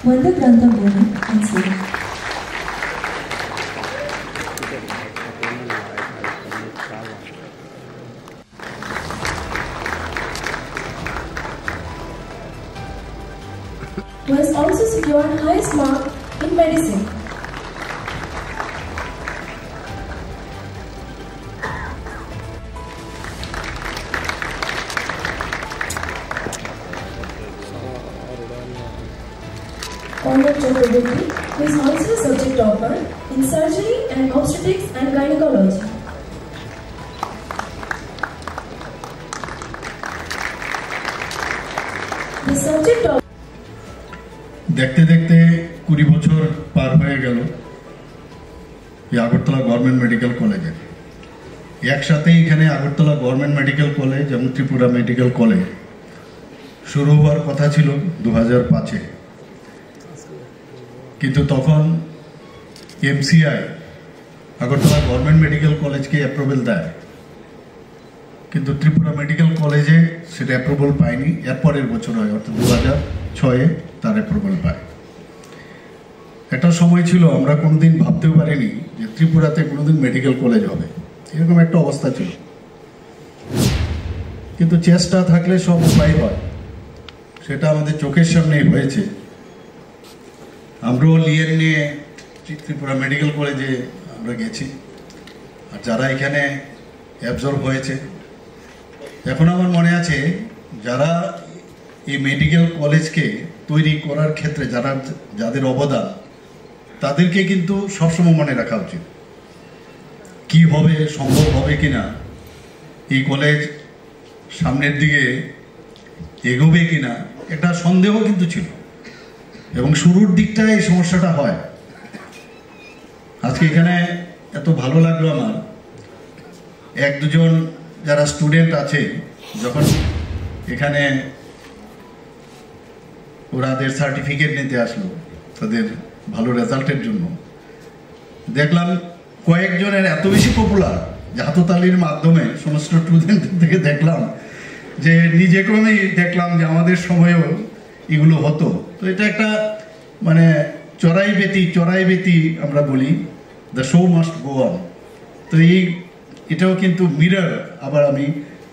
Wanda Granthamuni and C. Who has also secured highest mark in medicine. Conrad Chakraborty, who is also a subject topper in surgery and obstetrics and gynecology. The subject topper. দেখতে দেখতে 20 বছর পার হয়ে গেল এই Agartala government medical কলেজে। একসাথে এখানে Agartala government medical college এবং ত্রিপুরা মেডিকেল কলেজ শুরু হওয়ার কথা ছিল 2005-এ, কিন্তু তখন এমসিআই আগরতলা গভর্নমেন্ট মেডিকেল কলেজকে অ্যাপ্রুভাল দেয়, কিন্তু ত্রিপুরা মেডিকেল কলেজে সেটা অ্যাপ্রুভাল পায়নি। এরপরের বছর হয়, অর্থাৎ 2006-এ তার অ্যাপ্রুভাল পায়। একটা সময় ছিল আমরা কোনোদিন ভাবতেও পারিনি যে ত্রিপুরাতে কোনোদিন মেডিকেল কলেজ হবে, এরকম একটা অবস্থা ছিল। কিন্তু চেষ্টা থাকলে সব উপায় হয়, সেটা আমাদের চোখের সামনেই হয়েছে। আমরাও লিয়েন নিয়ে ত্রিপুরা মেডিকেল কলেজে আমরা গেছি, আর যারা এখানে অ্যাবজর্ব হয়েছে, এখন আমার মনে আছে যারা এই মেডিকেল কলেজকে তৈরি করার ক্ষেত্রে যাদের অবদান, তাদেরকে কিন্তু সবসময় মনে রাখা উচিত। কি হবে, সম্ভব হবে কিনা, এই কলেজ সামনের দিকে এগোবে কিনা, একটা সন্দেহ কিন্তু ছিল, এবং শুরুর দিকটায় এই সমস্যাটা হয়। আজকে এখানে এত ভালো লাগলো আমার, এক দুজন যারা স্টুডেন্ট আছে, যখন এখানে ওরাদের সার্টিফিকেট নিতে আসলো তাদের ভালো রেজাল্টের জন্য, দেখলাম কয়েকজনের এত বেশি পপুলার যে হাততালির মাধ্যমে সমস্ত স্টুডেন্ট থেকে দেখলাম যে নিজেকেও আমি দেখলাম যে আমাদের সময়েও এগুলো হতো। তো এটা একটা মানে চড়াই বেতি আমরা বলি, the show must go on. তো এটাও কিন্তু মিরর আবার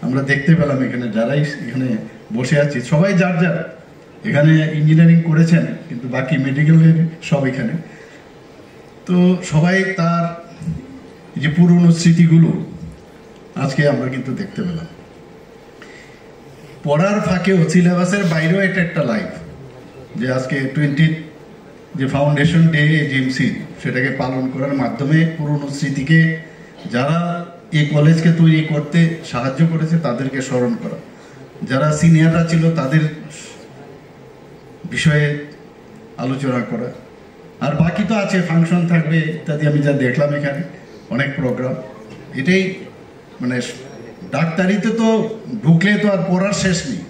আমরা দেখতে পেলাম এখানে যারাই এখানে বসে আছি, সবাই যার যার এখানে ইঞ্জিনিয়ারিং করেছেন, কিন্তু বাকি মেডিকেলের সব এখানে। তো সবাই তার যে পুরনো স্মৃতিগুলো আজকে আমরা কিন্তু দেখতে পেলাম। পড়ার ফাঁকেও সিলেবাসের বাইরেও এটা একটা লাইফ, যে আজকে 20 যে ফাউন্ডেশন ডে এজিএমসি, সেটাকে পালন করার মাধ্যমে পুরনো স্মৃতিকে, যারা এই কলেজকে তৈরি করতে সাহায্য করেছে তাদেরকে স্মরণ করা, যারা সিনিয়ররা ছিল তাদের বিষয়ে আলোচনা করা, আর বাকি তো আছে, ফাংশন থাকবে ইত্যাদি। আমি যা দেখলাম এখানে অনেক প্রোগ্রাম, এটাই মানে ডাক্তারিতে তো ঢুকলে তো আর পড়ার শেষ নেই।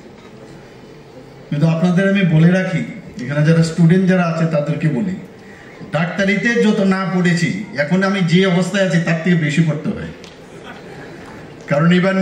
কিন্তু আপনাদের আমি বলে রাখি, এখানে যারা স্টুডেন্ট যারা আছে তাদেরকে বলি, ডাক্তারিতে যত না পড়েছি, এখন আমি যে অবস্থায় আছি তার থেকে বেশি পড়তে হয়, কারণ এবার